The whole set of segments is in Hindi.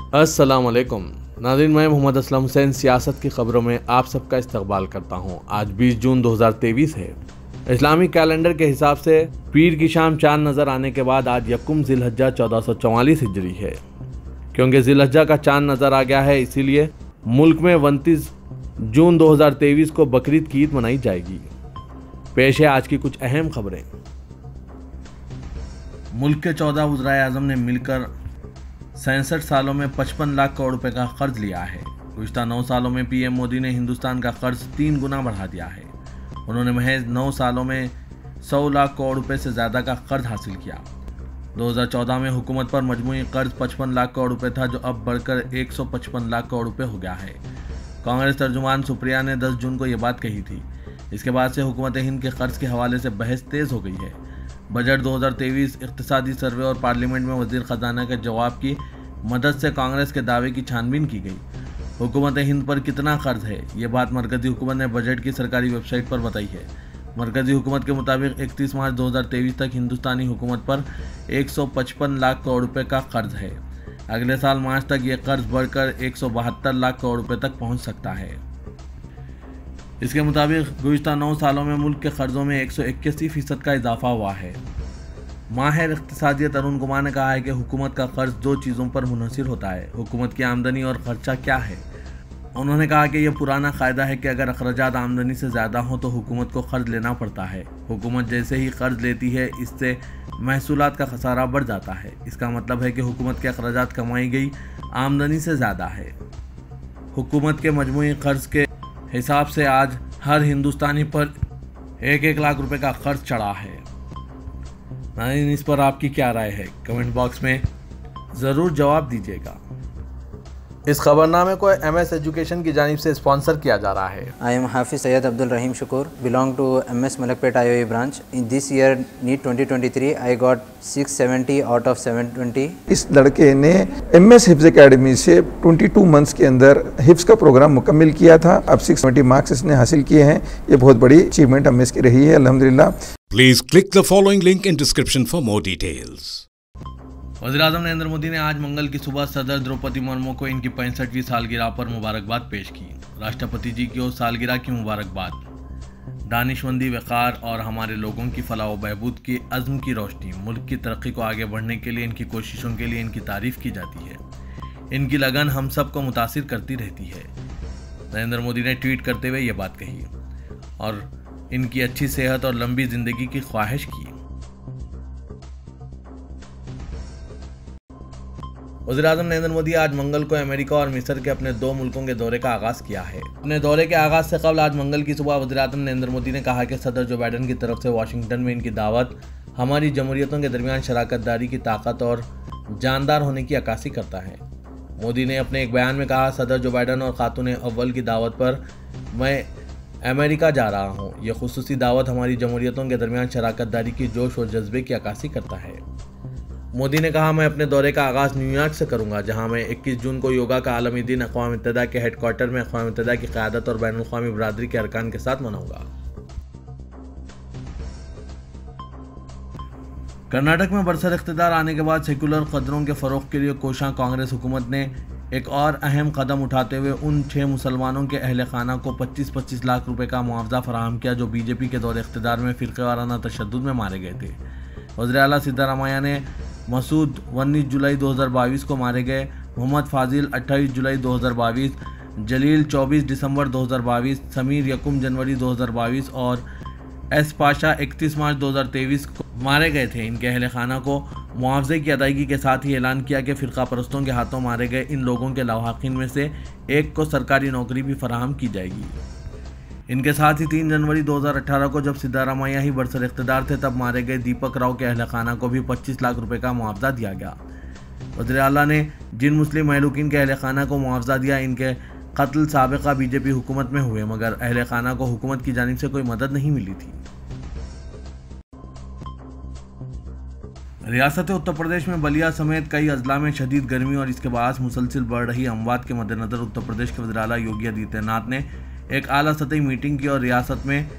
अस्सलाम वालेकुम नाज़रीन, मैं मोहम्मद असलम हुसैन सियासत की खबरों में आप सबका इस्तकबाल करता हूं। आज 20 जून 2023 है। इस्लामिक कैलेंडर के हिसाब से पीर की शाम चांद नज़र आने के बाद आज यकुम ज़िलहज्जा 1444 हिजरी है। क्योंकि ज़िलहज्जा का चांद नज़र आ गया है, इसीलिए मुल्क में 29 जून 2023 को बकरीद की ईद मनाई जाएगी। पेश है आज की कुछ अहम खबरें। मुल्क के 14 वज़राए आज़म ने मिलकर 67 सालों में 55 लाख करोड़ रुपए का कर्ज लिया है। गुज़िश्ता 9 सालों में पीएम मोदी ने हिंदुस्तान का कर्ज 3 गुना बढ़ा दिया है। उन्होंने महज 9 सालों में 100 लाख करोड़ रुपए से ज़्यादा का कर्ज हासिल किया। 2014 में हुकूमत पर मजमूई कर्ज 55 लाख करोड़ रुपए था, जो अब बढ़कर 155 लाख करोड़ रुपए हो गया है। कांग्रेस तर्जुमान सुप्रिया ने 10 जून को ये बात कही थी। इसके बाद से हुकूमत हिंद के कर्ज के हवाले से बहस तेज़ हो गई है। बजट 2023 इक़्तिसादी सर्वे और पार्लियामेंट में वज़ीर ख़जाना के जवाब की मदद से कांग्रेस के दावे की छानबीन की गई। हुकूमत हिंद पर कितना कर्ज है, ये बात मरकज़ी हुकूमत ने बजट की सरकारी वेबसाइट पर बताई है। मरकज़ी हुकूमत के मुताबिक 31 मार्च 2023 तक हिंदुस्तानी हुकूमत पर 155 लाख करोड़ रुपए का कर्ज है। अगले साल मार्च तक ये कर्ज बढ़कर 172 लाख करोड़ रुपए तक पहुँच सकता है। इसके मुताबिक गुज़िश्ता 9 सालों में मुल्क के कर्जों में 181% का इजाफा हुआ है। माहिर इक़्तिसादियत अरुण कुमार ने कहा है कि हुकूमत का कर्ज 2 चीज़ों पर मुनहसिर होता है: हुकूमत की आमदनी और खर्चा क्या है। उन्होंने कहा कि यह पुराना क़ायदा है कि अगर अखराजात आमदनी से ज़्यादा हों तो हुकूमत को कर्ज लेना पड़ता है। हुकूमत जैसे ही कर्ज लेती है, इससे महसूलात का खसारा बढ़ जाता है। इसका मतलब है कि हुकूमत के अखराजात कमाई गई आमदनी से ज़्यादा है। हुकूमत के मजमूई कर्ज के हिसाब से आज हर हिंदुस्तानी पर 1-1 लाख रुपए का कर्ज चढ़ा है। नाज़रीन, इस पर आपकी क्या राय है, कमेंट बॉक्स में ज़रूर जवाब दीजिएगा। इस खबरनामे को MS एजुकेशन की जानिब से स्पॉन्सर किया जा रहा है। I am Hafiz Syed Abdul Rahim Shukur, belong to MS Malakpet IOE branch. In this year NEET 2023 I got 670 out of 720. इस लड़के ने MS हिफ्ज़ एकेडमी से 22 मंथ्स के अंदर हिफ्ज़ का प्रोग्राम मुकम्मिल किया था। अब 670 मार्क्स इसने हासिल किए हैं। ये बहुत बड़ी अचीवमेंट MS की रही है, अल्हम्दुलिल्लाह। Please click the following link in description for more details. वज़ीर-ए-आज़म नरेंद्र मोदी ने आज मंगल की सुबह सदर द्रौपदी मुर्मू को इनकी 65वीं सालगिरह पर मुबारकबाद पेश की। राष्ट्रपति जी की सालगिरह की मुबारकबाद दानिशमंदी, वक़ार और हमारे लोगों की फलाह व बहबूद की अज़्म की रोशनी, मुल्क की तरक्की को आगे बढ़ने के लिए इनकी कोशिशों के लिए इनकी तारीफ़ की जाती है। इनकी लगन हम सब को मुतासिर करती रहती है। नरेंद्र मोदी ने ट्वीट करते हुए ये बात कही और इनकी अच्छी सेहत और लंबी ज़िंदगी की ख्वाहिश की। वज़ीर-ए-आज़म नरेंद्र मोदी आज मंगल को अमेरिका और मिस्र के अपने 2 मुल्कों के दौरे का आगाज़ किया है। अपने दौरे के आगाज़ से कबल आज मंगल की सुबह वज़ीर-ए-आज़म नरेंद्र मोदी ने कहा कि सदर जो बाइडन की तरफ से वाशिंगटन में इनकी दावत हमारी जमहूरियतों के दरमियान शराकतदारी की ताकत और जानदार होने की अक्कासी करता है। मोदी ने अपने एक बयान में कहा, सदर जो बाइडन और खातून अव्वल की दावत पर मैं अमेरिका जा रहा हूँ। यह खुसूसी दावत हमारी जमहूरियतों के दरमियान शराकतदारी की जोश और जज्बे की अक्कासी करता है। मोदी ने कहा, मैं अपने दौरे का आगाज़ न्यूयॉर्क से करूंगा, जहां मैं 21 जून को योगा का आलमी दिन अक़वाम मुत्तहिदा के हेडक्वार्टर में अक़वाम मुत्तहिदा की क़यादत और बैनुल अक़वामी बरादरी के अरकान के साथ मनाऊंगा। कर्नाटक में बरसर इख्तिदार आने के बाद सेकुलर कदरों के फ़रोग़ के लिए कोशां कांग्रेस हुकूमत ने एक और अहम कदम उठाते हुए उन 6 मुसलमानों के अहल खाना को 25-25 लाख रुपए का मुआवजा फराहम किया जो बीजेपी के दौरे इख्तिदार में फ़िरक़ेवाराना तशद्दुद में मारे गए थे। वज़ीर आला सिद्धारमैया ने मसूद 19 जुलाई 2022 को मारे गए, मोहम्मद फाजिल 28 जुलाई 2022, जलील 24 दिसंबर 2022, समीर यकुम जनवरी 2022 और एस पाशा 31 मार्च 2023 को मारे गए थे। इनके अहल खाना को मुआवजे की अदायगी के साथ ही ऐलान किया कि फ़िरक़ा परस्तों के हाथों मारे गए इन लोगों के लवाहिकीन में से एक को सरकारी नौकरी भी फराहम की जाएगी। इनके साथ ही 3 जनवरी 2018 को जब सिद्धारमैया ही बरसर इख्तिदार थे, तब मारे गए दीपक राव के अहल खाना को भी 25 लाख रुपए का मुआवजा दिया गया। वज़ीर आला ने जिन मुस्लिम महलूकिन के अहल खाना को मुआवजा दिया, इनके कत्ल साबिक़ा बीजेपी हुकूमत में हुए, मगर अहल खाना को हुकूमत की जानिब से कोई मदद नहीं मिली थी। रियासत उत्तर प्रदेश में बलिया समेत कई अजला में शदीद गर्मी और इसके बायस मुसलसल बढ़ रही अमवात के मद्देनज़र उत्तर प्रदेश के वज़ीर आला योगी आदित्यनाथ ने एक आला सतही मीटिंग की और रियासत में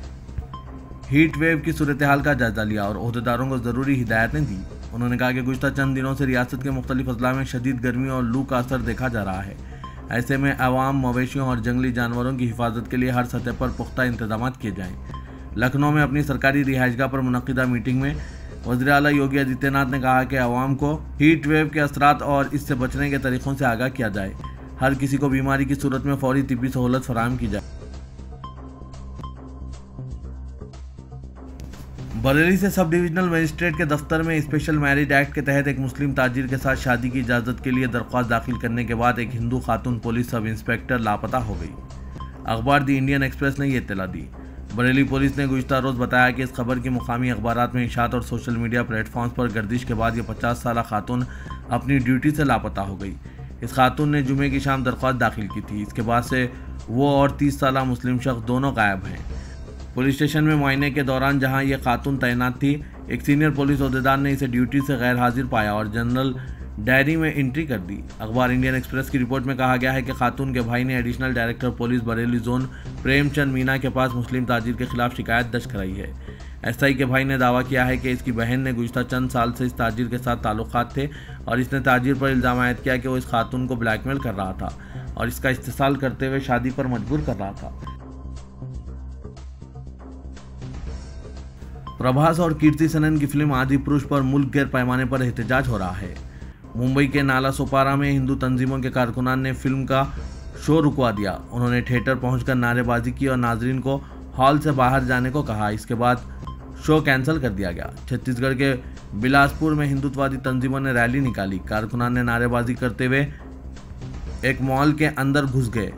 हीट वेव की सूरत हाल का जायजा लिया और ओहदेदारों को ज़रूरी हिदायतें दी। उन्होंने कहा कि गुज़श्ता चंद दिनों से रियासत के मुख्तलिफ अजला में शदीद गर्मी और लू का असर देखा जा रहा है। ऐसे में अवाम, मवेशियों और जंगली जानवरों की हिफाजत के लिए हर सतह पर पुख्ता इंतजाम किए जाएँ। लखनऊ में अपनी सरकारी रिहाइशगाह पर मुनक्किदा मीटिंग में वज़ीर आला योगी आदित्यनाथ ने कहा कि अवाम को हीट वेव के असरात और इससे बचने के तरीक़ों से आगाह किया जाए। हर किसी को बीमारी की सूरत में फौरी तिब्बी सहूलत फराहम की जाए। बरेली से सब डिविजनल मजिस्ट्रेट के दफ्तर में स्पेशल मैरिज एक्ट के तहत एक मुस्लिम ताजिर के साथ शादी की इजाज़त के लिए दरख्वास्त दाखिल करने के बाद एक हिंदू खातून पुलिस सब इंस्पेक्टर लापता हो गई। अखबार दी इंडियन एक्सप्रेस ने ये इत्तला दी। बरेली पुलिस ने गुज़श्ता रोज़ बताया कि इस खबर की मुकामी अखबारात में इशात और सोशल मीडिया प्लेटफॉर्म्स पर गर्दिश के बाद ये 50 साला खातून अपनी ड्यूटी से लापता हो गई। इस खातून ने जुमे की शाम दरख्वास्त दाखिल की थी। इसके बाद से वो और 30 साला मुस्लिम शख्स दोनों गायब हैं। पुलिस स्टेशन में मुआयने के दौरान जहां ये खातून तैनात थी, एक सीनियर पुलिस अहदेदार ने इसे ड्यूटी से गैर हाजिर पाया और जनरल डायरी में एंट्री कर दी। अखबार इंडियन एक्सप्रेस की रिपोर्ट में कहा गया है कि खातून के भाई ने additional director police Bareilly zone Premchand Meena के पास मुस्लिम ताजिर के खिलाफ शिकायत दर्ज कराई है। एसआई के भाई ने दावा किया है कि इसकी बहन ने गुज़श्ता चंद साल से इस ताजिर के साथ ताल्लुकात थे और इसने ताजिर पर इल्ज़ाम आयद किया कि वो इस खातून को ब्लैकमेल कर रहा था और इसका इस्तेसाल करते हुए शादी पर मजबूर कर रहा था। प्रभास और कीर्ति सेनन की फिल्म आदिपुरुष पर मुल्क गैर पैमाने पर एहतजाज हो रहा है। मुंबई के नाला सोपारा में हिंदू तंजीमों के कारकुनान ने फिल्म का शो रुकवा दिया। उन्होंने थिएटर पहुंचकर नारेबाजी की और नाजरीन को हॉल से बाहर जाने को कहा। इसके बाद शो कैंसिल कर दिया गया। छत्तीसगढ़ के बिलासपुर में हिंदुत्ववादी तंजीमों ने रैली निकाली। कारकुनान ने नारेबाजी करते हुए एक मॉल के अंदर घुस गए।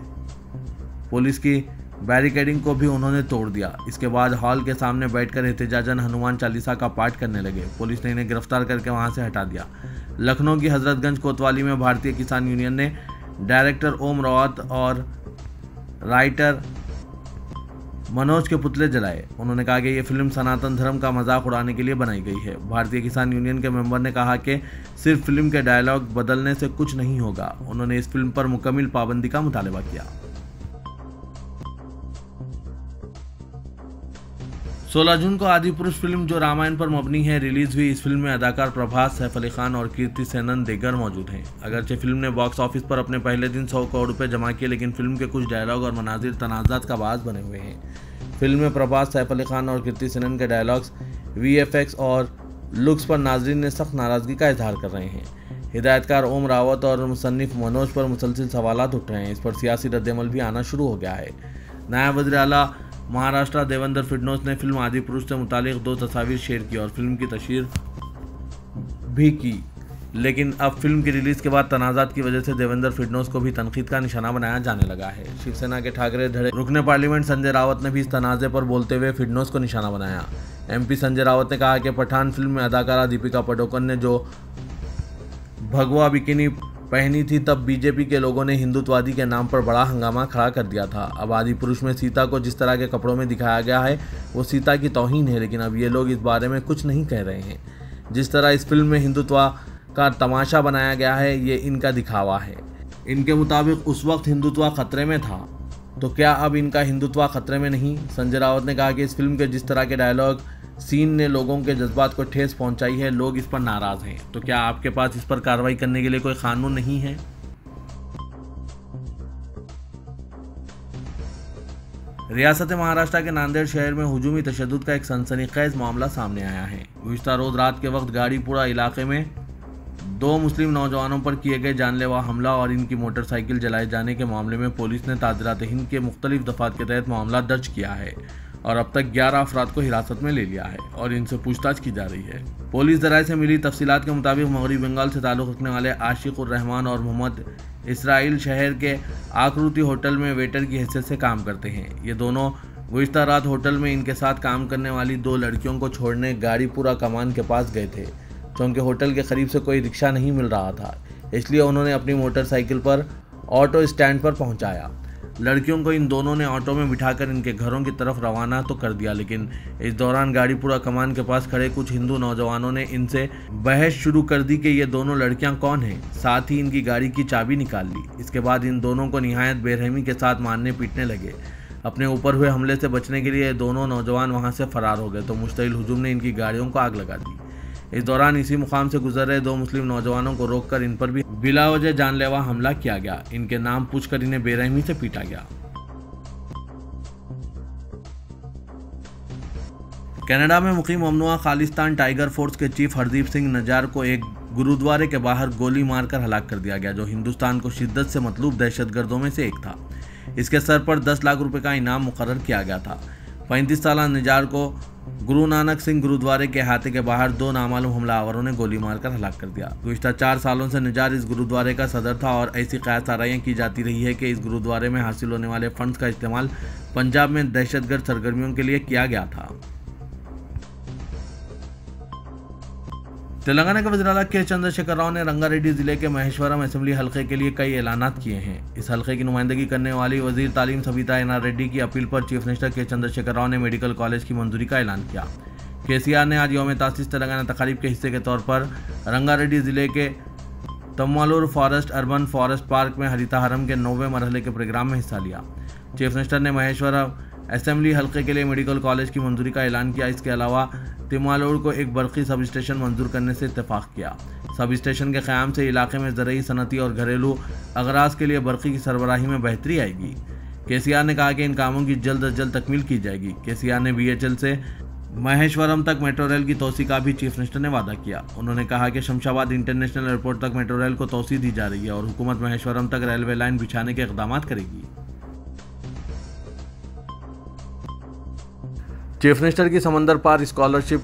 पुलिस की बैरिकेडिंग को भी उन्होंने तोड़ दिया। इसके बाद हॉल के सामने बैठकर एहतजाजन हनुमान चालीसा का पाठ करने लगे। पुलिस ने इन्हें गिरफ्तार करके वहां से हटा दिया। लखनऊ की हजरतगंज कोतवाली में भारतीय किसान यूनियन ने डायरेक्टर ओम रावत और राइटर मनोज के पुतले जलाए। उन्होंने कहा कि ये फिल्म सनातन धर्म का मजाक उड़ाने के लिए बनाई गई है। भारतीय किसान यूनियन के मेंबर ने कहा कि सिर्फ फिल्म के डायलॉग बदलने से कुछ नहीं होगा। उन्होंने इस फिल्म पर मुकम्मल पाबंदी का मुतालबा किया। 16 जून को आदिपुरुष फिल्म जो रामायण पर मबनी है रिलीज हुई। इस फिल्म में अदाकार प्रभास, सैफ अली खान और कीर्ति सेनन दीगर मौजूद हैं। अगरचे फिल्म ने बॉक्स ऑफिस पर अपने पहले दिन 100 करोड़ रुपए जमा किए, लेकिन फिल्म के कुछ डायलॉग और मनाजिर तनाज़ात का बाज़ बने हुए हैं। फिल्म में प्रभास, सैफ अली खान और कीर्ति सेनन के डायलॉग्स, VFX और लुक्स पर नाजरीन ने सख्त नाराज़गी का इजहार कर रहे हैं। हिदायतकार ओम रावत और मुसन्निफ मनोज पर मुसलसिल सवालात उठ रहे हैं। इस पर सियासी रद्दमल भी आना शुरू हो गया है। नायब वज़ीर आला महाराष्ट्र देवेंद्र फडणवीस ने फिल्म आदिपुरुष से मुतालिक 2 तस्वीर शेयर की और फिल्म की तशहीर भी की, लेकिन अब फिल्म की रिलीज के बाद तनाज़ात की वजह से देवेंद्र फडणवीस को भी तनकीद का निशाना बनाया जाने लगा है। शिवसेना के ठाकरे धड़े रुकने पार्लियामेंट संजय रावत ने भी इस तनाज़े पर बोलते हुए फडणवीस को निशाना बनाया। MP संजय रावत ने कहा कि पठान फिल्म में अदाकारा दीपिका पादुकोण ने जो भगवा बिकिनी पहनी थी, तब बीजेपी के लोगों ने हिंदुत्ववादी के नाम पर बड़ा हंगामा खड़ा कर दिया था। अब आदिपुरुष में सीता को जिस तरह के कपड़ों में दिखाया गया है वो सीता की तौहीन है, लेकिन अब ये लोग इस बारे में कुछ नहीं कह रहे हैं। जिस तरह इस फिल्म में हिंदुत्व का तमाशा बनाया गया है ये इनका दिखावा है। इनके मुताबिक उस वक्त हिंदुत्व खतरे में था, तो क्या अब इनका हिंदुत्व खतरे में नहीं? संजय रावत ने कहा कि इस फिल्म के जिस तरह के डायलॉग सीन ने लोगों के जज्बात को ठेस पहुंचाई है, लोग इस पर नाराज हैं। तो क्या आपके पास इस पर कार्रवाई करने के लिए कोई कानून नहीं है? रियासत महाराष्ट्र के नांदेड़ शहर में हुजूमी तशद्दुद का एक सनसनीखेज मामला सामने आया है। गुज़श्ता रोज रात के वक्त गाड़ीपुरा इलाके में 2 मुस्लिम नौजवानों पर किए गए जानलेवा हमला और इनकी मोटरसाइकिल जलाए जाने के मामले में पुलिस ने ताज़रात हिंद के मुख्तलिफ दफात के तहत मामला दर्ज किया है और अब तक 11 अफराद को हिरासत में ले लिया है और इनसे पूछताछ की जा रही है। पुलिस ज़राए से मिली तफसीलात के मुताबिक मगरबी बंगाल से ताल्लुक़ रखने वाले आशिक उर रहमान और मोहम्मद इसराइल शहर के आकृति होटल में वेटर की हैसियत से काम करते हैं। ये दोनों गुज़श्ता रात होटल में इनके साथ काम करने वाली 2 लड़कियों को छोड़ने गाड़ीपुरा कमान के पास गए थे। चूँकि होटल के करीब से कोई रिक्शा नहीं मिल रहा था, इसलिए उन्होंने अपनी मोटरसाइकिल पर ऑटो स्टैंड पर पहुंचाया। लड़कियों को इन दोनों ने ऑटो में बिठाकर इनके घरों की तरफ रवाना तो कर दिया, लेकिन इस दौरान गाड़ीपुरा कमान के पास खड़े कुछ हिंदू नौजवानों ने इनसे बहस शुरू कर दी कि ये दोनों लड़कियां कौन हैं। साथ ही इनकी गाड़ी की चाबी निकाल ली। इसके बाद इन दोनों को निहायत बेरहमी के साथ मारने पीटने लगे। अपने ऊपर हुए हमले से बचने के लिए दोनों नौजवान वहां से फरार हो गए तो मुश्तइल हुजूम ने इनकी गाड़ियों को आग लगा दी। इस दौरान इसी मुकाम से गुजर रहे 2 मुस्लिम नौजवानों को रोककर इन पर भी बिलावजह जानलेवा हमला किया गया। इनके नाम पूछकर इन्हें बेरहमी से पीटा गया। कनाडा में मुकीम ममनुआ खालिस्तान टाइगर फोर्स के चीफ हरदीप सिंह नजार को एक गुरुद्वारे के बाहर गोली मारकर हलाक कर दिया गया, जो हिंदुस्तान को शिद्दत से मतलूब दहशतगर्दों में से एक था। इसके सर पर 10 लाख रुपए का इनाम मुकर्रर किया गया था। 35 साल नजार को गुरु नानक सिंह गुरुद्वारे के अहाते के बाहर 2 नामालूम हमलावरों ने गोली मारकर हलाक कर दिया। गुज़िश्ता 4 सालों से नजार इस गुरुद्वारे का सदर था और ऐसी क़यास आराइयाँ की जाती रही है कि इस गुरुद्वारे में हासिल होने वाले फंड्स का इस्तेमाल पंजाब में दहशतगर्द सरगर्मियों के लिए किया गया था। तेलंगाना के वज़ीर-ए-आला के चंद्रशेखर राव ने रंगारेड्डी जिले के महेश्वरम असेंबली हल्के के लिए कई ऐलानात किए हैं। इस हल्के की नुमाइंदगी करने वाली वजीर तालीम सविता एन आर रेड्डी की अपील पर चीफ मिनिस्टर के चंद्रशेखर राव ने मेडिकल कॉलेज की मंजूरी का ऐलान किया। केसीआर ने आज यौम तासीस तेलंगाना तकारीब के हिस्से के तौर पर रंगारेड्डी जिले के तम्मालूर फॉरेस्ट अर्बन फॉरेस्ट पार्क में हरिताहरम के 9वें मरहले के प्रोग्राम में हिस्सा लिया। चीफ मिनिस्टर ने महेश्वरम असेंबली हल्के के लिए मेडिकल कॉलेज की मंजूरी का ऐलान किया। इसके अलावा तिमालोर को एक बरकी सब स्टेशन मंजूर करने से इत्तेफाक किया। सब स्टेशन के क़याम से इलाके में ज़रूरी सनती और घरेलू अगराज के लिए बरकी की सरबराही में बेहतरी आएगी। केसीआर ने कहा कि इन कामों की जल्द अज जल्द तकमील की जाएगी। केसीआर ने BHL से महेश्वरम तक मेट्रो रेल की तोसी का भी चीफ मिनिस्टर ने वादा किया। उन्होंने कहा कि शमशाबाद इंटरनेशनल एयरपोर्ट तक मेट्रो रेल को तोसी दी जा रही है और हुकूमत महेश्वरम तक रेलवे लाइन बिछाने के इक़दाम करेगी। चीफ मिनिस्टर की समंदर पार स्कॉलरशिप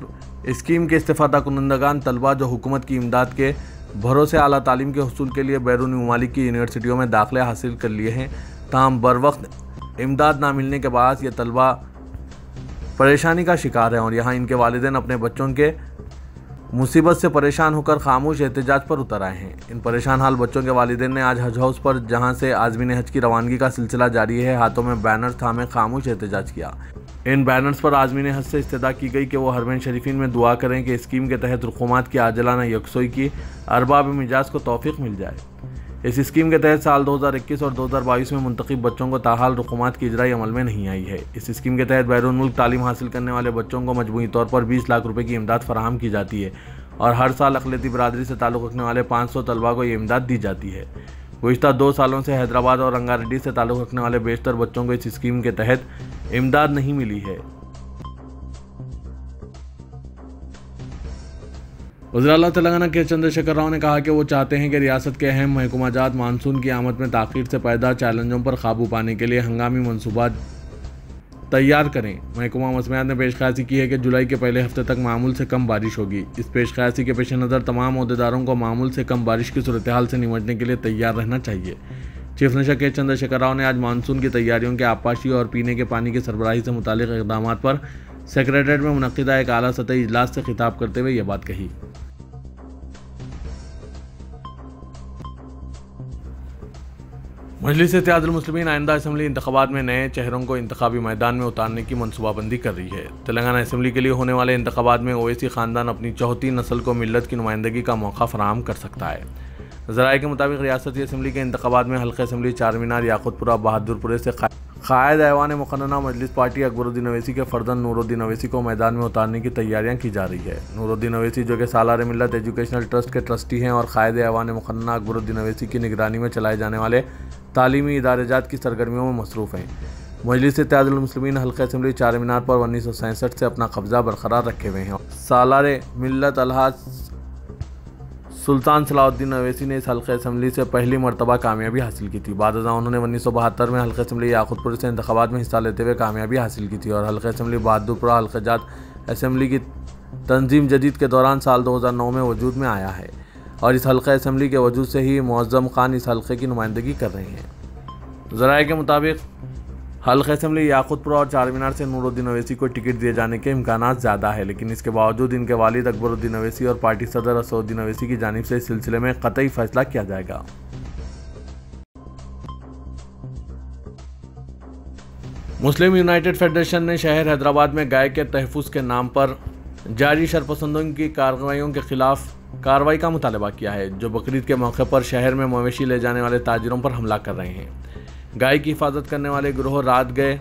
स्कीम के इस्तेफादा कुनंदगान तलबा जो हुकूमत की इमदाद के भरोसे आला तालीम के हुसूल के लिए बैरूनी ममालिक की यूनिवर्सिटियों में दाखिले हासिल कर लिए हैं, ताहम बर वक्त इमदाद ना मिलने के बाद ये तलबा परेशानी का शिकार हैं और यहाँ इनके वालिदैन अपने बच्चों के मुसीबत से परेशान होकर खामोश एहतजाज पर उतर आए हैं। इन परेशान हाल बच्चों के वालिदैन ने आज हज हाउस पर, जहाँ से आज़मीन हज की रवानगी का सिलसिला जारी है, हाथों में बैनर थामे खामोश एहतजाज किया। इन बैनर्स पर आज़मीन हज से इस्तदा की गई कि वो हरमैन शरीफीन में दुआ करें कि स्कीम के तहत रुकूमात की आजलाना यकसोई की अरबाब मिजाज को तौफीक मिल जाए। इस स्कीम के तहत साल 2021 और 2022 में मुंतखब बच्चों को ताहाल रुकूमात की इजराई अमल में नहीं आई है। इस स्कीम के तहत बैरून मुल्क तालीम हासिल करने वाले बच्चों को मजमूई तौर पर 20 लाख रुपए की इमदाद फराहम की जाती है और हर साल अक़लियती बरादरी से ताल्लुक़ रखने वाले 500 तलबा को ये इमदाद दी जाती है। गुज़िश्ता 2 सालों से हैदराबाद और रंगारेड्डी से ताल्लुक़ रखने वाले बेशतर बच्चों को इस स्कीम के तहत इमदाद नहीं मिली है। वज़ीर-ए-आला तेलंगाना के चंद्रशेखर राव ने कहा कि वो चाहते हैं कि रियासत के अहम महकूमाजात मानसून की आमद में ताख़ीर से पैदा चैलेंजों पर काबू पाने के लिए हंगामी मनसूबा तैयार करें। महकूमा मौसमियात ने पेशकयासी की है कि जुलाई के पहले हफ्ते तक मामूल से कम बारिश होगी। इस पेशकयासी के पेश नज़र तमाम अहदेदारों को मामूल से कम बारिश की सूरत हाल से निपटने के लिए तैयार रहना चाहिए। चीफ मिनिस्टर के चंद्रशेखर राव ने आज मानसून की तैयारियों के आबपाशी और पीने के पानी की सरबराही से मुतालिक इक़दाम पर सेक्रेटेरिएट में मुनक़िदा एक आला सतही इजलास से खिताब करते हुए यह बात कही। मजलिस इत्तेहादुल मुस्लिमीन आइंदा असेंबली इंतखाबात में नए चेहरों को इंतखाबी मैदान में उतारने की मनसूबाबंदी कर रही है। तेलंगाना असेंबली के लिए होने वाले इंतखाबात में ओवैसी ख़ानदान अपनी चौथी नस्ल को मिल्लत की नुमाइंदगी का मौका फराहम कर सकता है। ज़राए के मुताबिक रियासती असेंबली के इंतखाबात में हल्के असेंबली चारमीनार, याकूतपुरा, बहादुरपुरे से कायद ऐवान मुक़न्नना मजलिस पार्टी अकबरुद्दीन अवैसी के फ़र्जंद नूरुद्दीन अवैसी को मैदान में उतारने की तैयारियां की जा रही है। नूरुद्दीन अवैसी जो कि सालार मिल्लत एजुकेशनल ट्रस्ट के ट्रस्टी हैं और कायद ऐवान मुक़न्नना अकबरुद्दीन अवैसी की निगरानी में चलाए जाने वाले तालीमी इदारेजात की सरगर्मियों में मसरूफ़ हैं। मजलिस इत्तेहादुल मुस्लिमीन हल्के असेंबली चारमीनार पर 1967 से अपना कब्जा बरकरार रखे हुए हैं। सालार मिल्लत अलहाज सुल्तान सलाहुद्दीन अवैसी ने इस हल्के असेंबली से पहली मरतबा कामयाबी हासिल की थी। बादशाह उन्होंने 1972 में हल्के असेंबली याकूतपुर से इंतखाबात में हिस्सा लेते हुए कामयाबी हासिल की थी और हल्के असेंबली बहादुरपुरा हल्केजात असेंबली की तंजीम जदीद के दौरान साल 2009 में वजूद में आया है और इस हल्के असेंबली के वजूद से ही मुअज़्ज़म खान इस हल्के की नुमाइंदगी कर रहे हैं। ज़राए के मुताबिक हल्के असेंबली याकूतपुरा और चारमीनार से नूरुद्दीन अवैसी को टिकट दिए जाने के इम्कानात ज़्यादा है, लेकिन इसके बावजूद इनके वालिद अकबरुद्दीन अवैसी और पार्टी सदर असदुद्दीन अवैसी की जानिब से इस सिलसिले में क़तई फैसला किया जाएगा। मुस्लिम यूनाइटेड फेडरेशन ने शहर हैदराबाद में गाय के तहफ़्फ़ुज़ के नाम पर जारी शरपसंदों की कार्रवाइयों के खिलाफ कार्रवाई का मुतालबा किया है, जो बकरीद के मौके पर शहर में मवेशी ले जाने वाले ताजिरों पर हमला कर रहे हैं। गाय की हिफाजत करने वाले गिरोह रात गए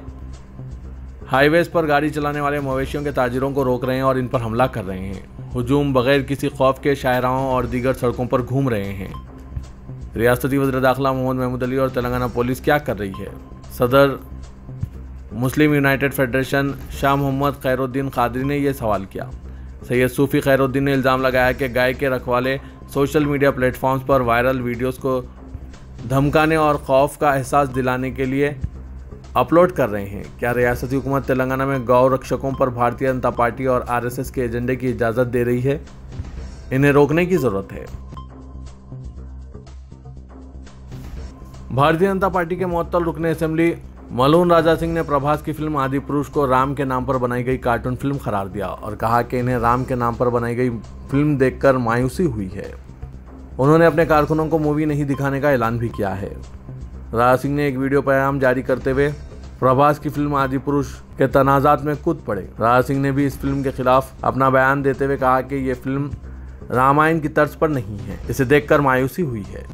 हाईवेज पर गाड़ी चलाने वाले मवेशियों के ताजिरों को रोक रहे हैं और इन पर हमला कर रहे हैं। हुजूम बगैर किसी खौफ के शाहराहों और दीगर सड़कों पर घूम रहे हैं। रियासती वज़ीर दाखिला मोहम्मद महमूद अली और तेलंगाना पुलिस क्या कर रही है? सदर Muslim United Federation Shah Mohammad Khairuddin Qadri ने यह सवाल किया। सैयद सूफी खैरुद्दीन ने इल्ज़ाम लगाया कि गाय के रखवाले सोशल मीडिया प्लेटफॉर्म्स पर वायरल वीडियोस को धमकाने और खौफ का एहसास दिलाने के लिए अपलोड कर रहे हैं। क्या रियासती हुकूमत तेलंगाना में गौ रक्षकों पर भारतीय जनता पार्टी और आरएसएस के एजेंडे की इजाज़त दे रही है? इन्हें रोकने की ज़रूरत है। भारतीय जनता पार्टी के मुअत्तल रुकन असेंबली मलून राजा सिंह ने प्रभास की फिल्म आदि पुरुष को राम के नाम पर बनाई गई कार्टून फिल्म करार दिया और कहा कि इन्हें राम के नाम पर बनाई गई फिल्म देखकर मायूसी हुई है। उन्होंने अपने कारकुनों को मूवी नहीं दिखाने का ऐलान भी किया है। राजा सिंह ने एक वीडियो पैगाम जारी करते हुए प्रभास की फिल्म आदि पुरुष के तनाज़ात में कूद पड़े। राजा सिंह ने भी इस फिल्म के खिलाफ अपना बयान देते हुए कहा कि ये फिल्म रामायण की तर्ज पर नहीं है, इसे देखकर मायूसी हुई है।